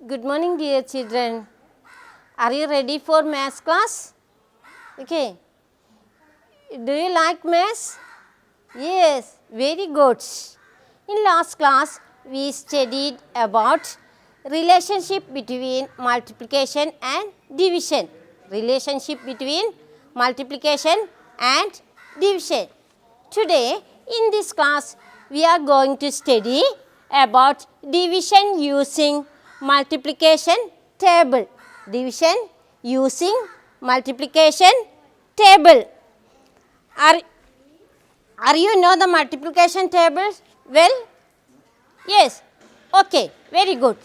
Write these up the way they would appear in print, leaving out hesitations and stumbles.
Good morning, dear children. Are you ready for maths class? Okay. Do you like maths? Yes, very good. In last class, we studied about relationship between multiplication and division. Relationship between multiplication and division. Today, in this class, we are going to study about division using multiplication table. Division using multiplication table. Are you know the multiplication table well? Yes. Okay. Very good.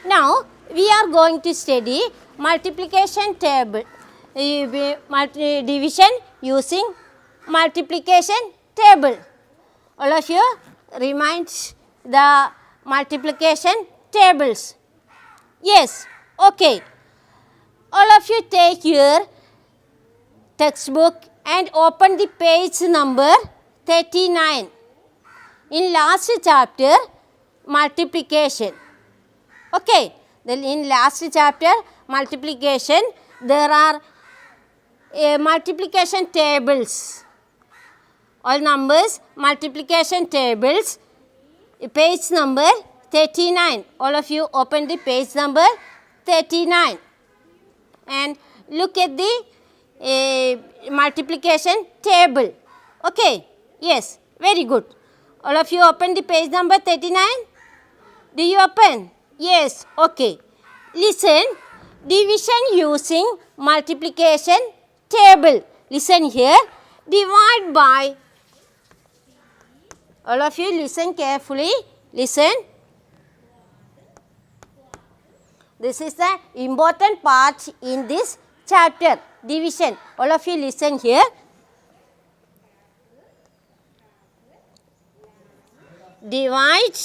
Now, we are going to study multiplication table. Division using multiplication table. All of you remind the multiplication tables. Yes. Okay. All of you take your textbook and open the page number 39. In last chapter, multiplication. Okay. Then in last chapter, multiplication, there are multiplication tables. All numbers, multiplication tables. Page number 39. All of you open the page number 39. And look at the multiplication table. Okay. Yes. Very good. All of you open the page number 39. Do you open? Yes. Okay. Listen. Division using multiplication table. Listen here. Divide by. All of you listen carefully. Listen. This is the important part in this chapter. Division. All of you listen here. Divide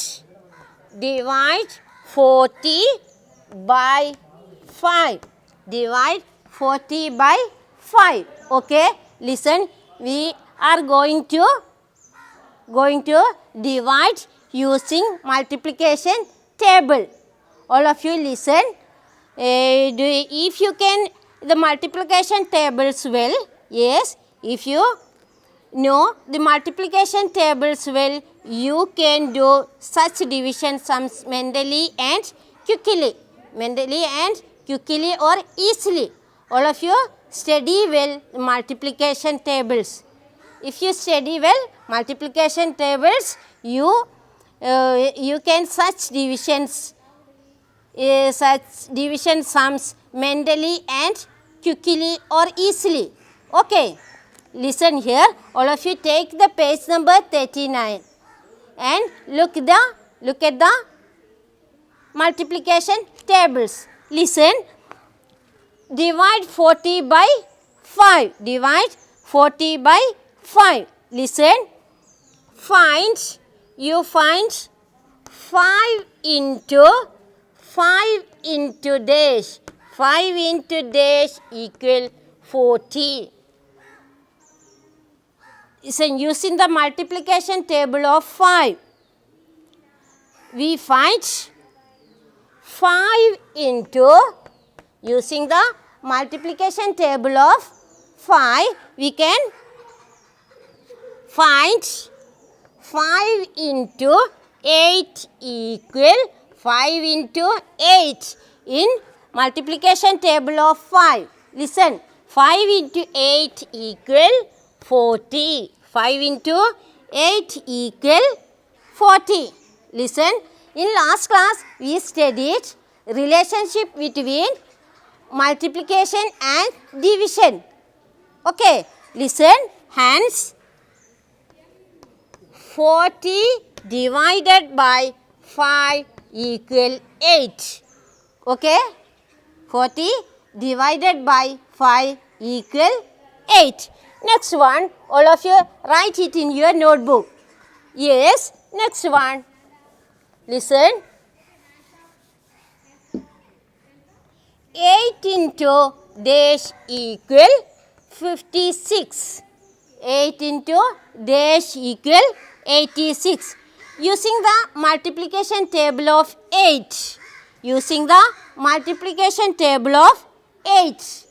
40 by 5. Divide 40 by 5. Okay. Listen. We are going to divide using multiplication table. All of you listen. If you can the multiplication tables well, yes, if you know the multiplication tables well, you can do such division sums mentally and quickly. Mentally and quickly or easily. All of you study well multiplication tables. If you study well multiplication tables, you can such divisions, such division sums mentally and quickly or easily. Okay. Listen here. All of you take the page number 39 and look at the multiplication tables. Listen. Divide 40 by 5. Divide 40 by 5. Listen. You find 5 into dash. 5 into dash equal 40. Listen, using the multiplication table of 5, we find 5 into, using the multiplication table of 5, we can find 5 into 8 equal 5 into 8 in multiplication table of 5. Listen, 5 into 8 equal 40. 5 into 8 equal 40. Listen, in last class we studied relationship between multiplication and division. Okay, listen, hence 40 divided by 5 equal 8. Okay, 40 divided by 5 equal 8. Next one, all of you write it in your notebook. Yes, next one. Listen. 8 into dash equal 56. 8 into dash equal 86. Using the multiplication table of 8, using the multiplication table of 8.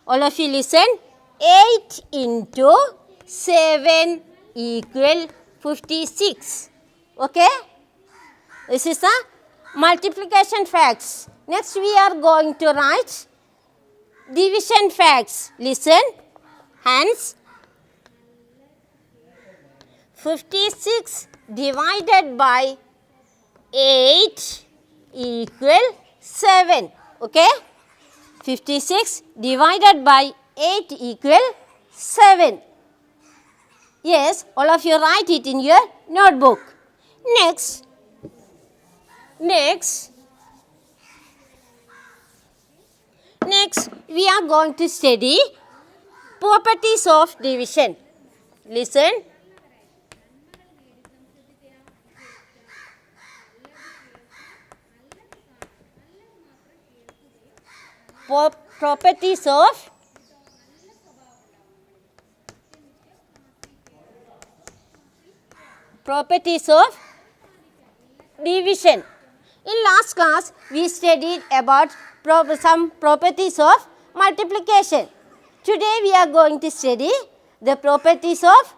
All of you listen. 8 into 7 equal 56. Okay? This is the multiplication facts. Next we are going to write division facts. Listen. Hence, 56 divided by 8 equal 7. Okay? 56 divided by 8 equal 7. Yes, all of you write it in your notebook. Next, we are going to study properties of division. Listen. Properties of division. In last class, we studied about some properties of multiplication. Today, we are going to study the properties of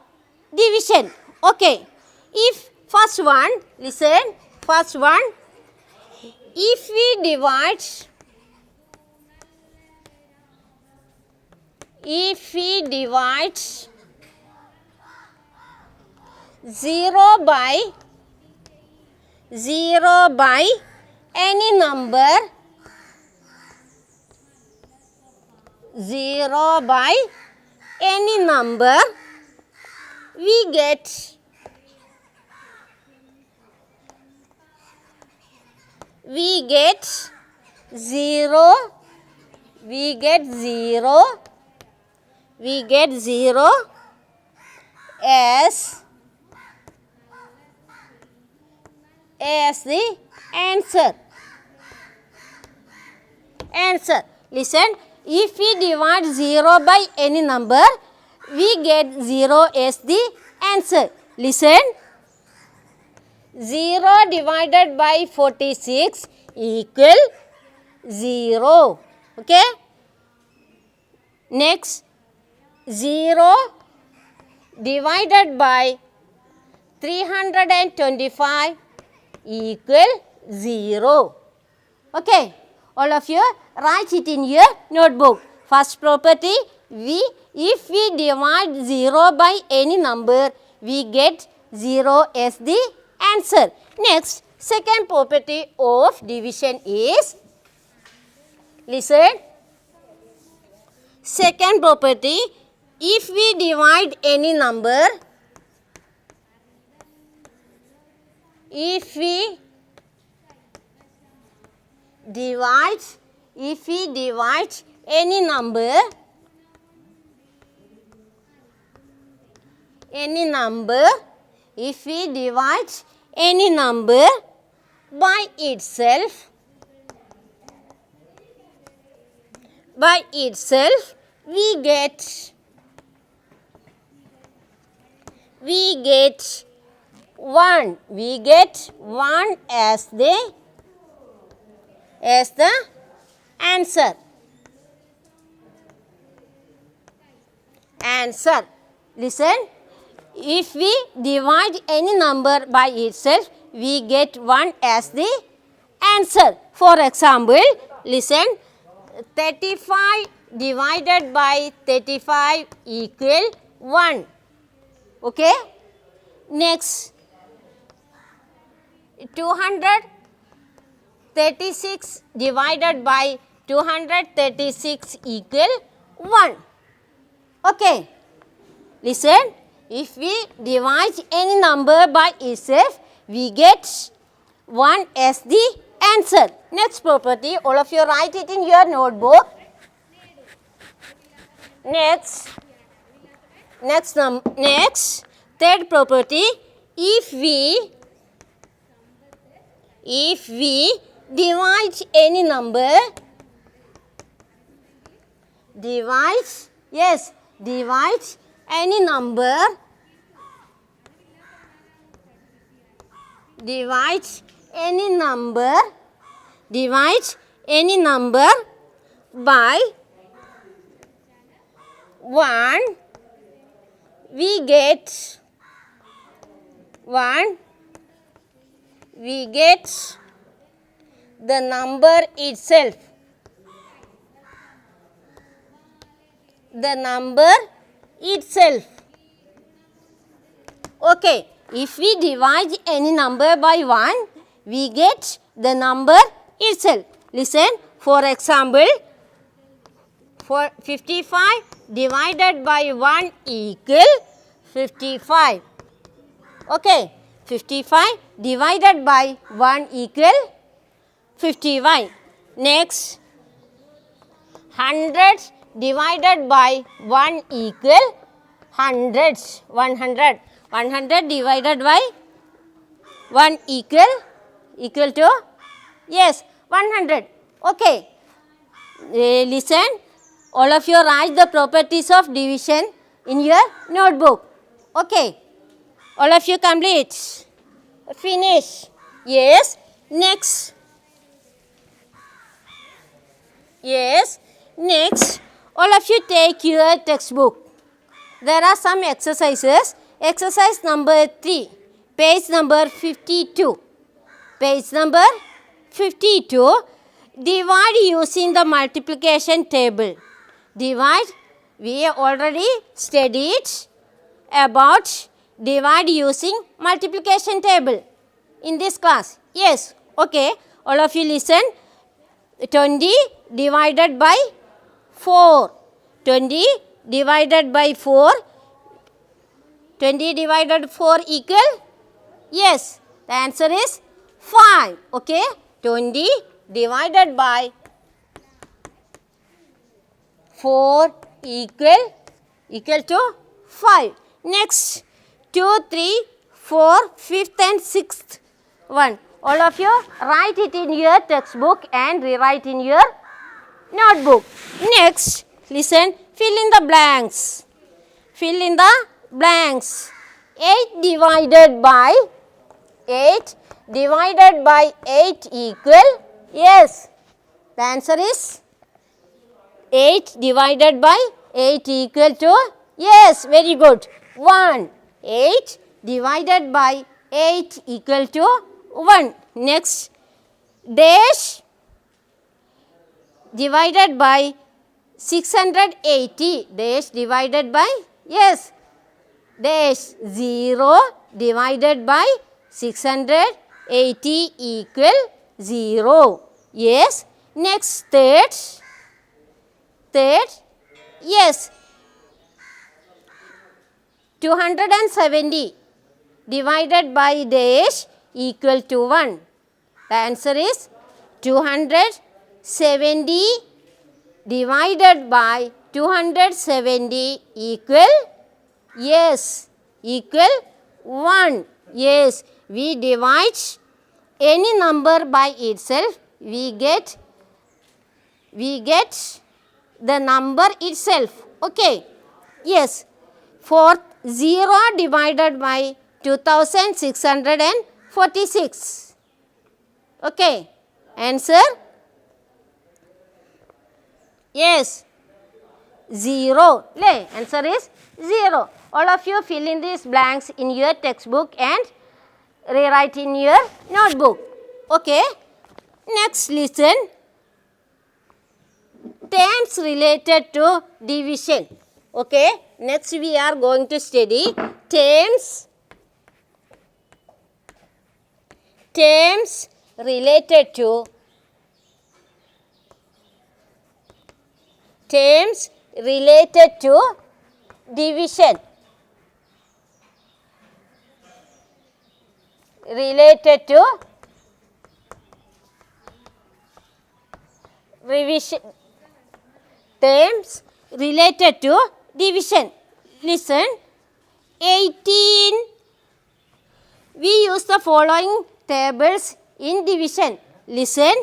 division. Okay. If first one, listen, first one, if we divide 0 by any number, 0 by any number, we get 0 as the answer. Listen, if we divide 0 by any number, we get 0 as the answer. Listen, 0 divided by 46 equal 0. Okay? Next, 0 divided by 325 equal 0. Okay? All of you write it in your notebook. First property, if we divide 0 by any number, we get 0 as the answer. Next, second property of division is, listen, second property, if we divide any number, if we divide any number by itself, we get 1. We get 1 as the answer. Listen, if we divide any number by itself, we get 1 as the answer. For example, listen, 35 divided by 35 equal 1. Okay? Next, 236 divided by 236 equal 1. Okay. Listen, if we divide any number by itself, we get 1 as the answer. Next property, all of you write it in your notebook. Next, third property, if we divide any number, divide any number divide any number by 1, we get the number itself. The number itself. Okay, if we divide any number by 1, we get the number itself. Listen, for example, for 55 divided by 1 equal 55. Okay, 55 divided by 1 equal 55. Next, 100 divided by 1 equal 100. 100 divided by 1 equal to, yes, 100. Okay, listen, all of you write the properties of division in your notebook. Okay, all of you complete. Finish. Yes, next. Yes, next, all of you take your textbook. There are some exercises. Exercise number 3, page number 52. Page number 52, divide using the multiplication table. Divide, we already studied about divide using multiplication table in this class. Yes, okay, all of you listen. 20 divided by 4. 20 divided by 4. 20 divided 4 equal? Yes, the answer is 5. Okay, 20 divided by 4 equal to 5. Next, 2, 3, 4, 5th and 6th one. All of you write it in your textbook and rewrite in your notebook. Next, listen, fill in the blanks. Fill in the blanks. 8 divided by 8 equal, yes, the answer is 8 divided by 8 equal to, yes, very good, 1. 8 divided by 8 equal to 1. Next, dash divided by 680. Dash divided by, yes, dash 0 divided by 680 equal 0. Yes. Next, third, yes, 270 divided by dash equal to 1. The answer is 270 divided by 270 equal, yes, equal 1. Yes, we divide any number by itself, we get the number itself. Okay, yes, fourth, 0 divided by 2646. Okay, answer, yes, 0. Answer is 0. All of you fill in these blanks in your textbook and rewrite in your notebook. Okay, next listen, terms related to division. Okay, next we are going to study terms related to division. Related to revision. Terms related to division. Listen, 18. We use the following tables in division. Listen,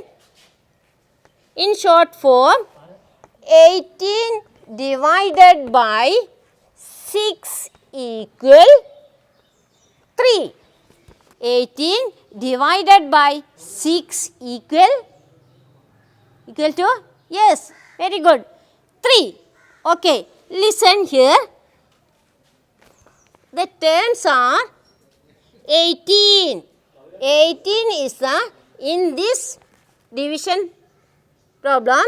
in short form, 18 divided by 6 equal 3. 18 divided by 6 equal Equal to? Yes, very good. 3. Okay, listen here. The terms are 18. 18 is the, in this division problem,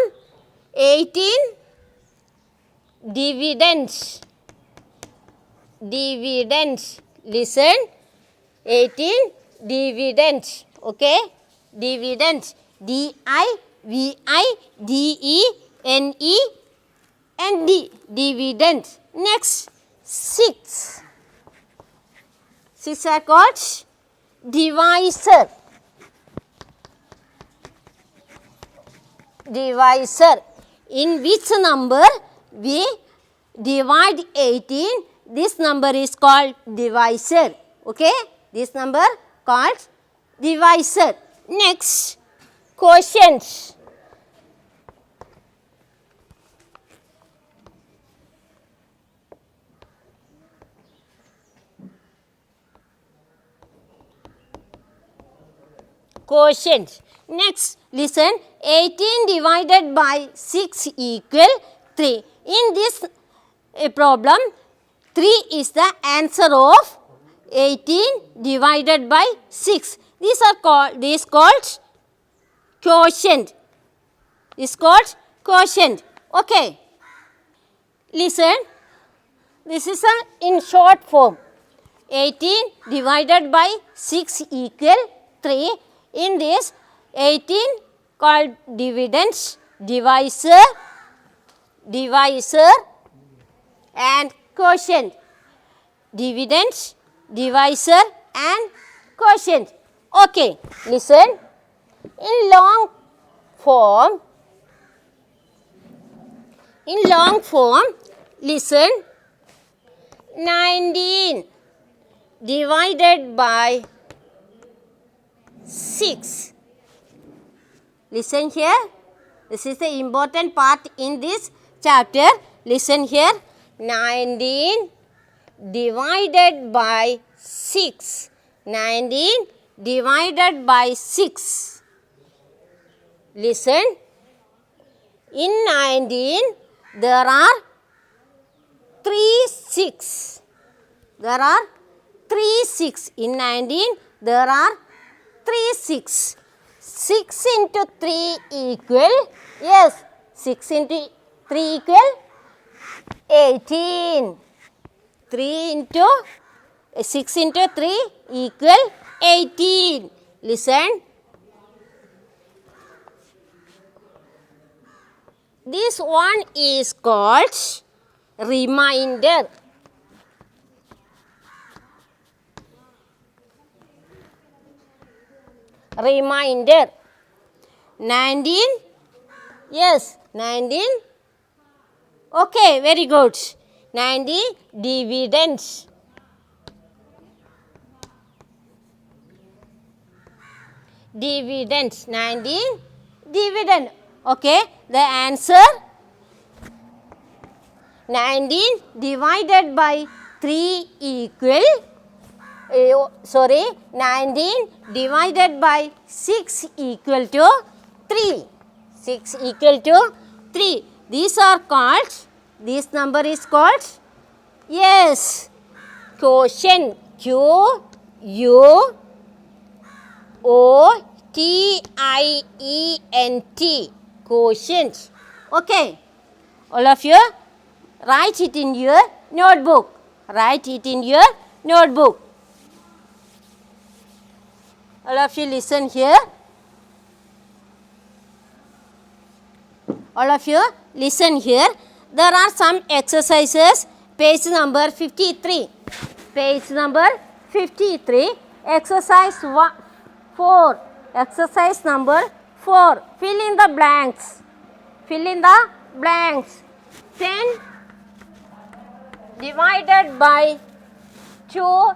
18 dividends. Dividends. Listen. 18 dividends. Okay. Dividends. D-I-V-I-D-E-N-E-N-D. Dividends. Next. 6. 6 are called divisor. Divisor. In which number we divide 18, this number is called divisor. Okay, this number called divisor. Next, quotient. Quotient. Next, listen, 18 divided by 6 equal 3. In this problem, 3 is the answer of 18 divided by 6. These are called quotient. This is called quotient. Okay. Listen, this is in short form. 18 divided by 6 equal 3. In this, 18 called dividends, divisor, and quotient. Dividends, divisor and quotient. Okay, listen. In long form, listen. 19 divided by 6. Listen here. This is the important part in this chapter. Listen here. 19 divided by 6. 19 divided by 6. Listen. In 19, there are 3 6. There are 3 6. In 19, there are 3 6. 6 into 3 equal, yes, 6 into 3 equal 18. 6 into 3 equal 18. Listen. This one is called remainder. Remainder. 19. Yes, 19. Okay, very good. 19 dividends. Dividends. 19 dividend. Okay, the answer 19 divided by 3 equal 19 divided by 6 equal to 3. 6 equal to 3. These are called, this number is called, yes, quotient. Q-U-O-T-I-E-N-T. Quotient. Okay. All of you write it in your notebook. Write it in your notebook. All of you listen here. All of you listen here. There are some exercises. Page number 53. Page number 53. Exercise 4. Exercise number 4. Fill in the blanks. Fill in the blanks. 10 divided by 2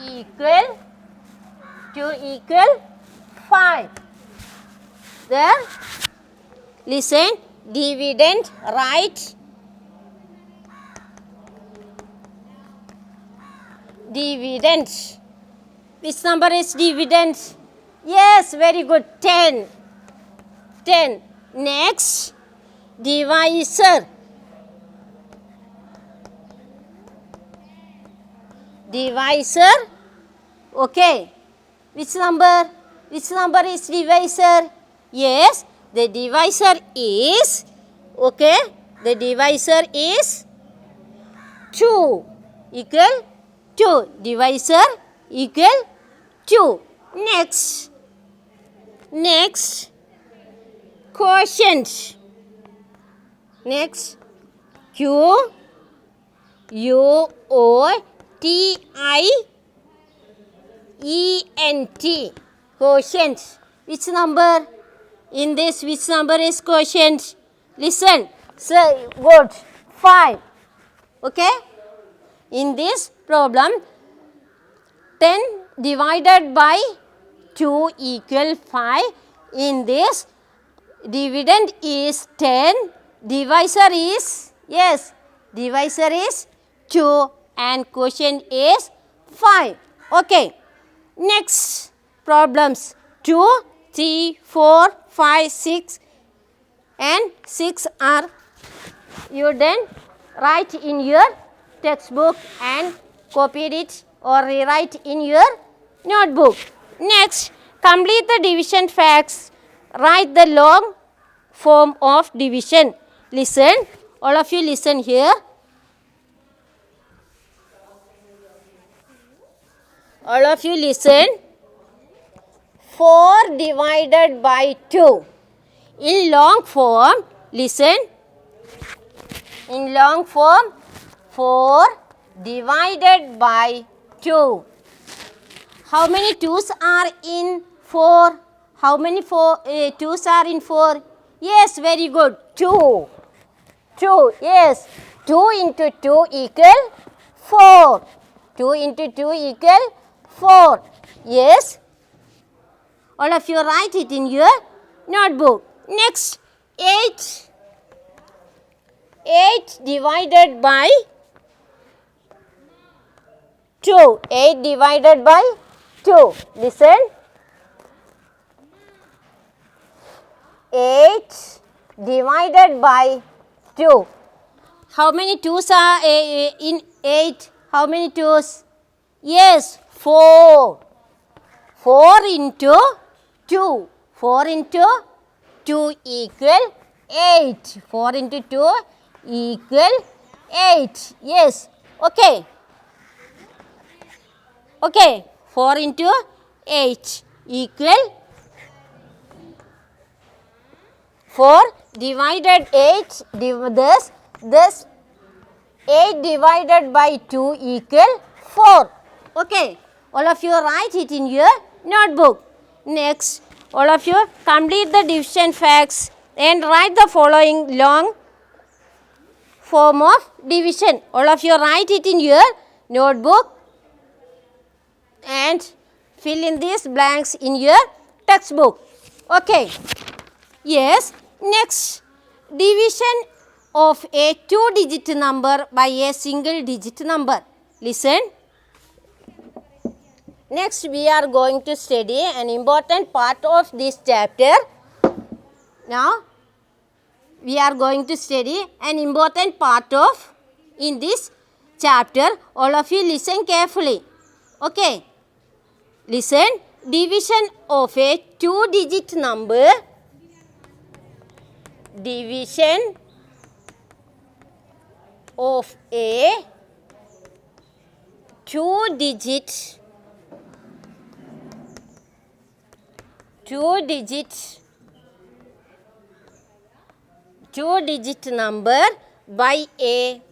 equal 5. There, listen, dividend, write. Dividend. Which number is dividend? Yes, very good. 10. 10. Next, divisor. Divisor. Okay. Which number? Which number is divisor? Yes, the divisor is, okay, the divisor is 2 equal 2. Divisor equal 2. Next, quotient. Next, Q U O T I E N T. Quotient. Which number? In this, which number is quotient? Listen. So, good. 5. Okay? In this problem, 10 divided by 2 equal 5. In this, dividend is 10. Divisor is, yes, divisor is 2 and quotient is 5. Okay. Next problems. 2, 3, 4, 5, 6 and 6 are you then write in your textbook and copied it or rewrite in your notebook. Next, complete the division facts. Write the long form of division. Listen, all of you listen here. All of you listen. 4 divided by 2. In long form, listen. In long form, 4 divided by 2. How many 2's are in 4? How many 2's are in 4? Yes, very good. 2. 2, yes. 2 into 2 equal 4. 2 into 2 equal 4. Yes. All of you write it in your notebook. Next, 8. 8 divided by 2. 8 divided by 2. Listen. 8 divided by 2. How many 2's are in 8? How many 2's? Yes, 4. 4 into 2. 4 into 2 equal 8. 4 into 2 equal 8. Yes. Okay. Okay. 4 into 8 equal 4 divided 8. Thus 8 divided by 2 equal 4. Okay. All of you write it in your notebook. Next, all of you complete the division facts and write the following long form of division. All of you write it in your notebook and fill in these blanks in your textbook. Okay. Yes. Next, division of a 2-digit number by a single-digit number. Listen. Next, we are going to study an important part of this chapter. Now, we are going to study an important part of in this chapter. All of you listen carefully. Okay. Listen. Division of a 2-digit number. Division of a 2-digit number by a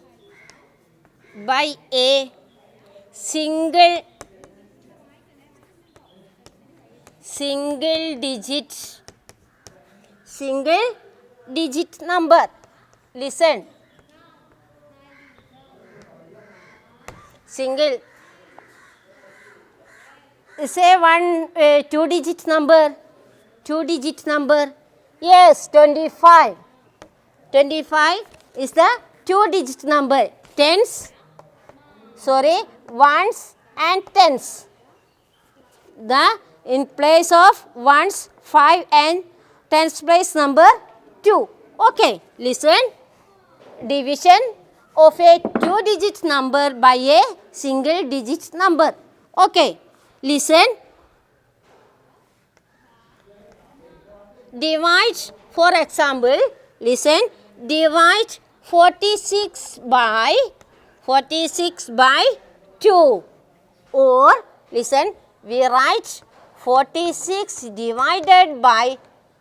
single digit number. Listen. Single. Say one 2-digit number. 2-digit number. Yes, 25. 25 is the 2-digit number. Ones and tens. In place of ones, 5 and tens place number 2. Okay, listen. Division of a 2-digit number by a single-digit number. Okay, listen. Divide, for example, listen. Divide 46 by 2. Or, listen, we write 46 divided by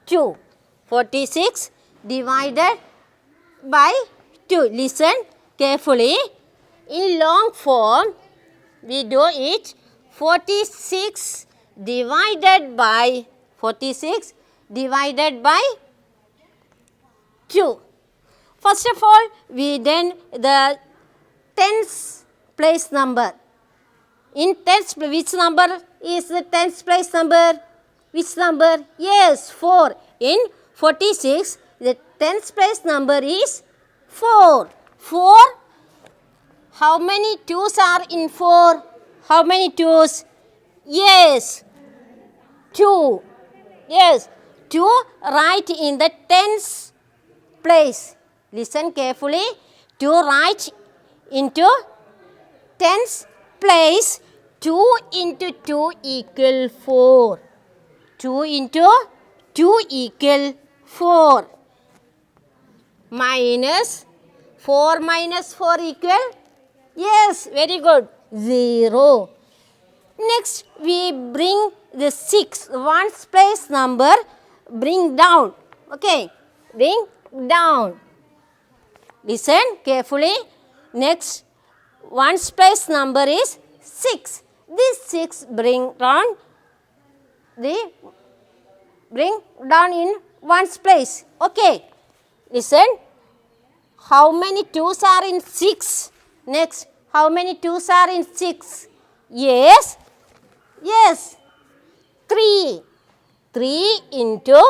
2. 46 divided by 2. Listen carefully. In long form, we do it 46 divided by 2. First of all, we done the tens place number. In tens, which number is the tens place number? Which number? Yes, 4. In 46, the tens place number is 4. 4. How many 2's are in 4? How many 2's? Yes, 2. Yes, 2 write in the tens place. Listen carefully. 2 write into tens place. 2 into 2 equal 4. 2 into 2 equal 4. Minus 4 minus 4 equal? Yes, very good. 0. Next, we bring the 6, ones place number, bring down. Okay, bring down. Listen carefully. Next, ones place number is 6. This 6 bring down in ones place. Okay, listen. How many 2's are in 6? Next, how many 2's are in 6? Yes. Yes, 3. 3 into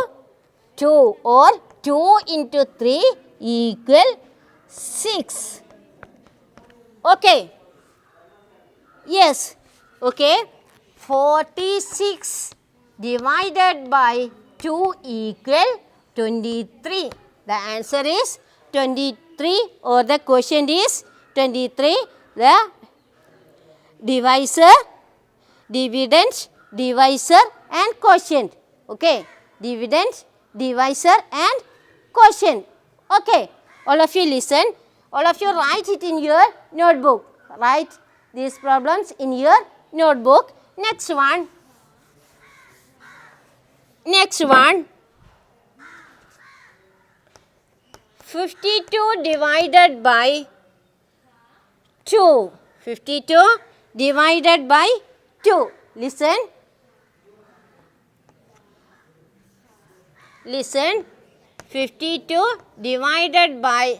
2 or 2 into 3 equal 6. Okay. Yes. Okay. 46 divided by 2 equal 23. The answer is 23 or the quotient is 23. The divisor, dividend, divisor and quotient. Okay, dividend, divisor and quotient. Okay, all of you listen. All of you write it in your notebook. Write these problems in your notebook. Next one. Next one. 52 divided by 2. 52 divided by 2. Listen. Listen. 52 divided by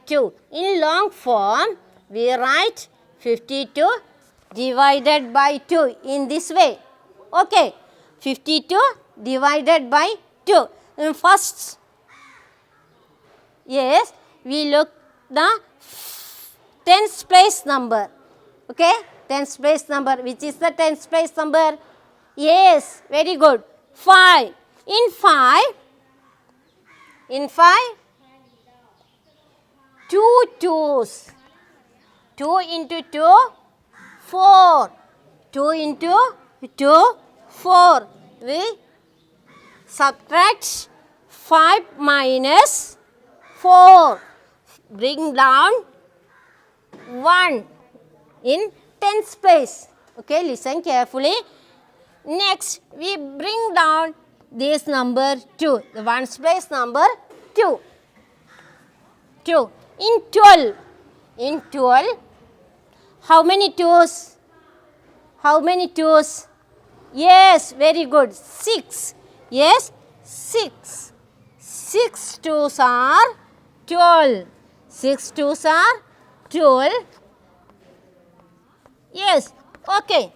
2. In long form, we write 52 divided by 2 in this way. Okay. 52 divided by 2. First, yes, we look the tens place number. Okay, tens place number. Which is the tens place number? Yes, very good. 5. In 5, 2 2's. 2 into 2, 4. 2 into 2, 4. We subtract 5 minus 4. Bring down 1 in tens place. Okay, listen carefully. Next, we bring down this number 2. The ones place number 2. 2. In 12, how many 2's? How many 2's? Yes, very good. 6. Yes, 6. 6 2's are 12. 6 2's are 12. Yes, okay.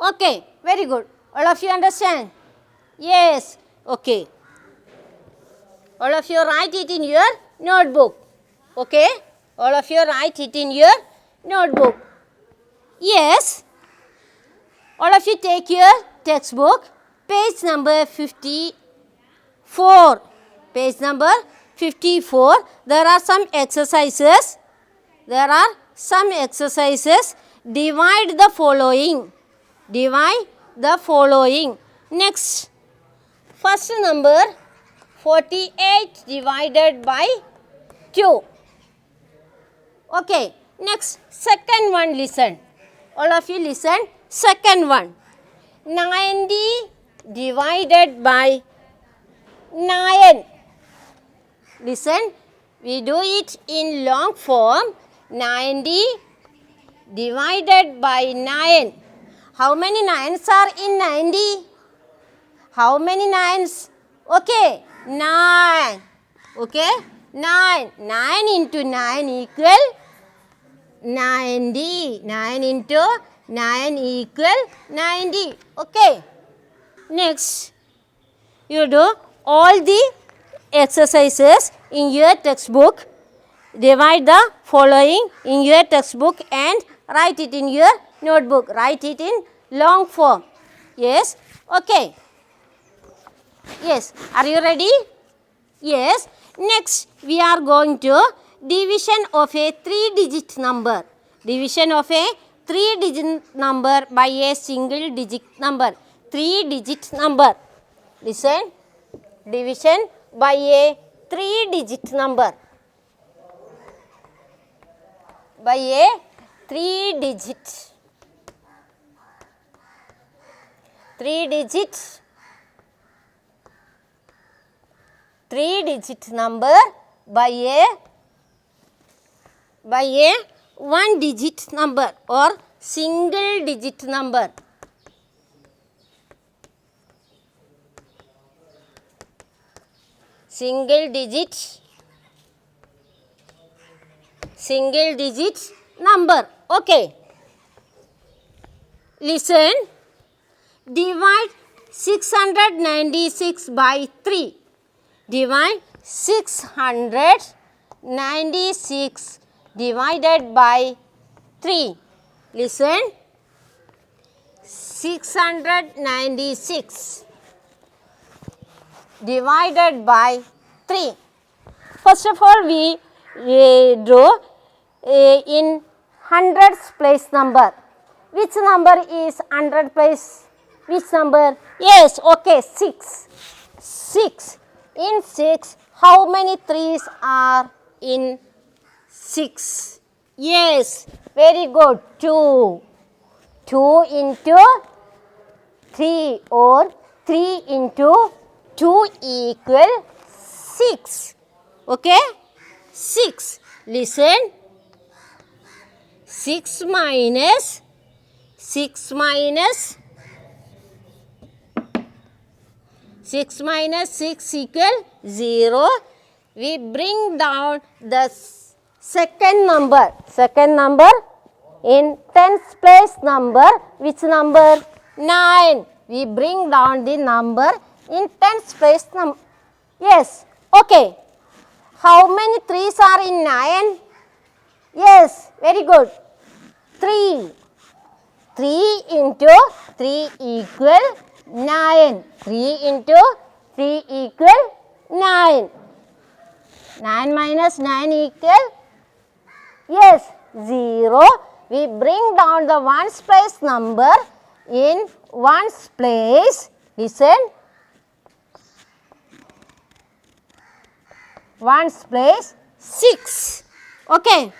Okay, very good. All of you understand? Yes, okay. All of you write it in your notebook. Okay, All of you write it in your notebook. Yes. All of you take your textbook, page number 54. Page number 54. There are some exercises. Divide the following. Next, first number 48 divided by 2. Okay. Next, second one, listen. All of you listen. Second one. 90 divided by 9. Listen. We do it in long form. 90 divided by 9. How many 9s are in 90? How many 9s? Okay. 9. Okay. 9. 9 into 9 equal 90. 9 into 9 equal 90. Okay. Next, you do all the exercises in your textbook. Divide the following in your textbook and write it in your notebook. Write it in long form. Yes. Okay. Yes. Are you ready? Yes. Next, we are going to division of a 3-digit number. Division of a 3-digit number by a single digit number. 3-digit number. Listen. Division by a 3-digit number. By a 3-digit number by a 1-digit number or single digit number. Single digit number. Okay. Listen. Divide 696 by 3. Divide 696 divided by 3. Listen. 696 divided by 3. First of all, we draw in hundreds place number. Which number is 100 place? Which number? Yes, okay, 6. 6. In 6, how many 3's are in 6? Yes, very good. 2. 2 into 3 or 3 into 2 equal 6. Okay? 6. Listen. 6 minus 6 equal 0. We bring down the second number. Second number in tens place number. Which number? 9. We bring down the number in tens place number. Yes. Okay. How many 3's are in 9? Yes. Very good. 3. 3 into 3 equal 9. 3 into 3 equal 9. 9 minus 9 equal? Yes, 0. We bring down the ones place number in ones place. Listen. Ones place 6. Okay.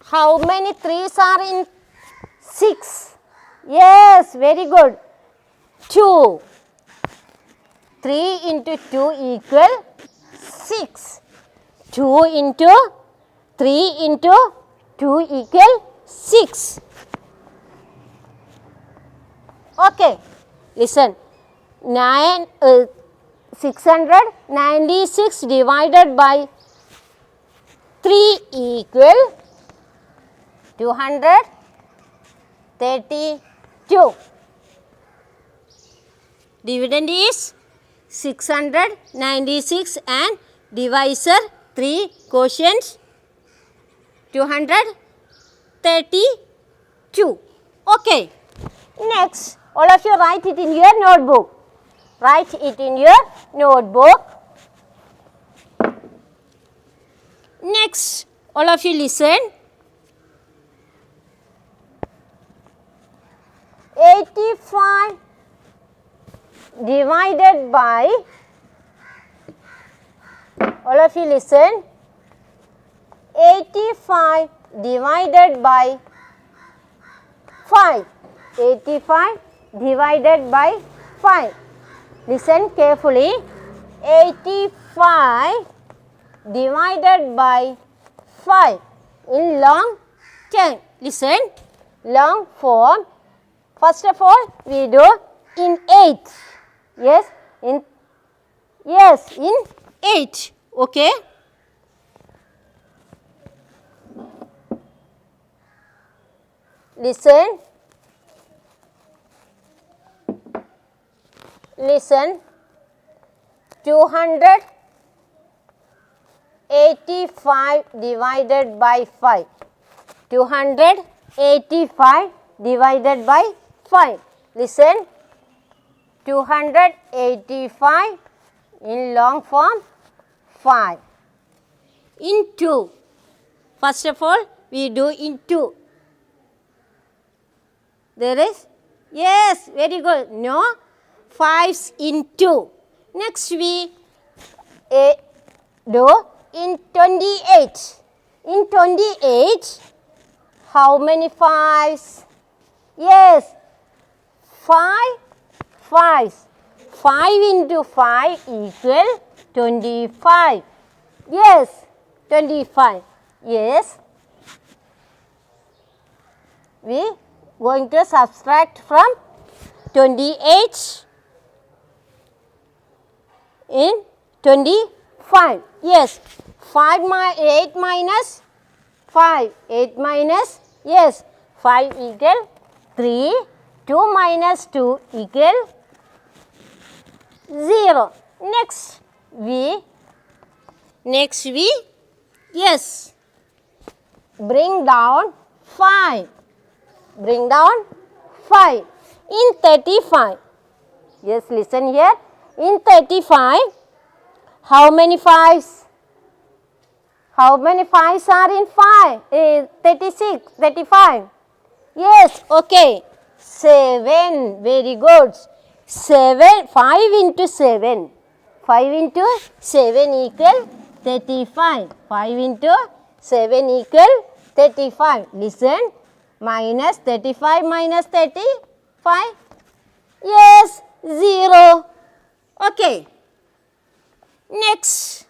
How many 3's are in 6? Yes, very good. 2. 3 into 2 equal 6. 2 into 3 into 2 equal 6. Okay. Listen. 696 divided by 3 equal 232. Dividend is 696 and divisor 3, quotient 232. Okay. Next, all of you write it in your notebook. Write it in your notebook. Next, all of you listen. 85 divided by, all of you listen, 85 divided by 5. 85 divided by 5. Listen carefully. 85 divided by 5 in long term. Listen, long form. First of all, we do in 8. Yes, in 8. Okay. Listen. 285 divided by 5. 285 divided by 5. Listen. 285 in long form 5 into. First of all, we do into. There is? Yes, very good. No, 5's into. Next we do in 28. In 28, how many 5's? Yes, 5 5's. 5 into 5 equal 25. Yes, 25. Yes. We going to subtract from 28 in 25. Yes, 8 minus 5. 8 minus, yes, 5 equal 3. 2 minus 2 equal 0. Next we, yes, bring down 5. Bring down 5 in 35. Yes, listen here. In 35, how many 5's? How many 5's are in 36, 35? Yes, okay. 7, very good. 5 into 7. 5 into 7 equal 35. 5 into 7 equal 35. Listen. Minus 35 minus 35. Yes, 0. Okay. Next.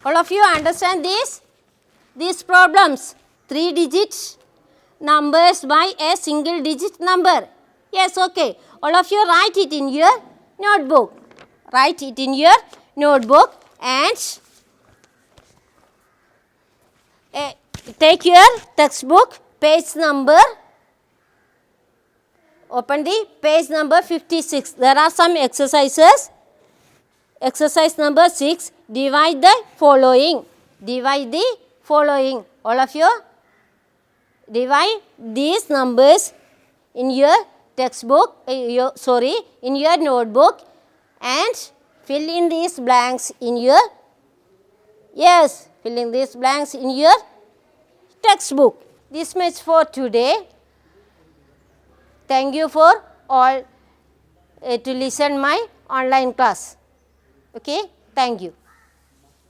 All of you understand these problems. 3 digits numbers by a single digit number. Yes, okay. All of you write it in your notebook. Write it in your notebook and take your textbook, page number, open the page number 56. There are some exercises. Exercise number 6, divide the following. Divide the following. All of you divide these numbers in your textbook, in your notebook and fill in these blanks in your, yes, fill in these blanks in your textbook. This much for today. Thank you for all to listen my online class. Okay, thank you.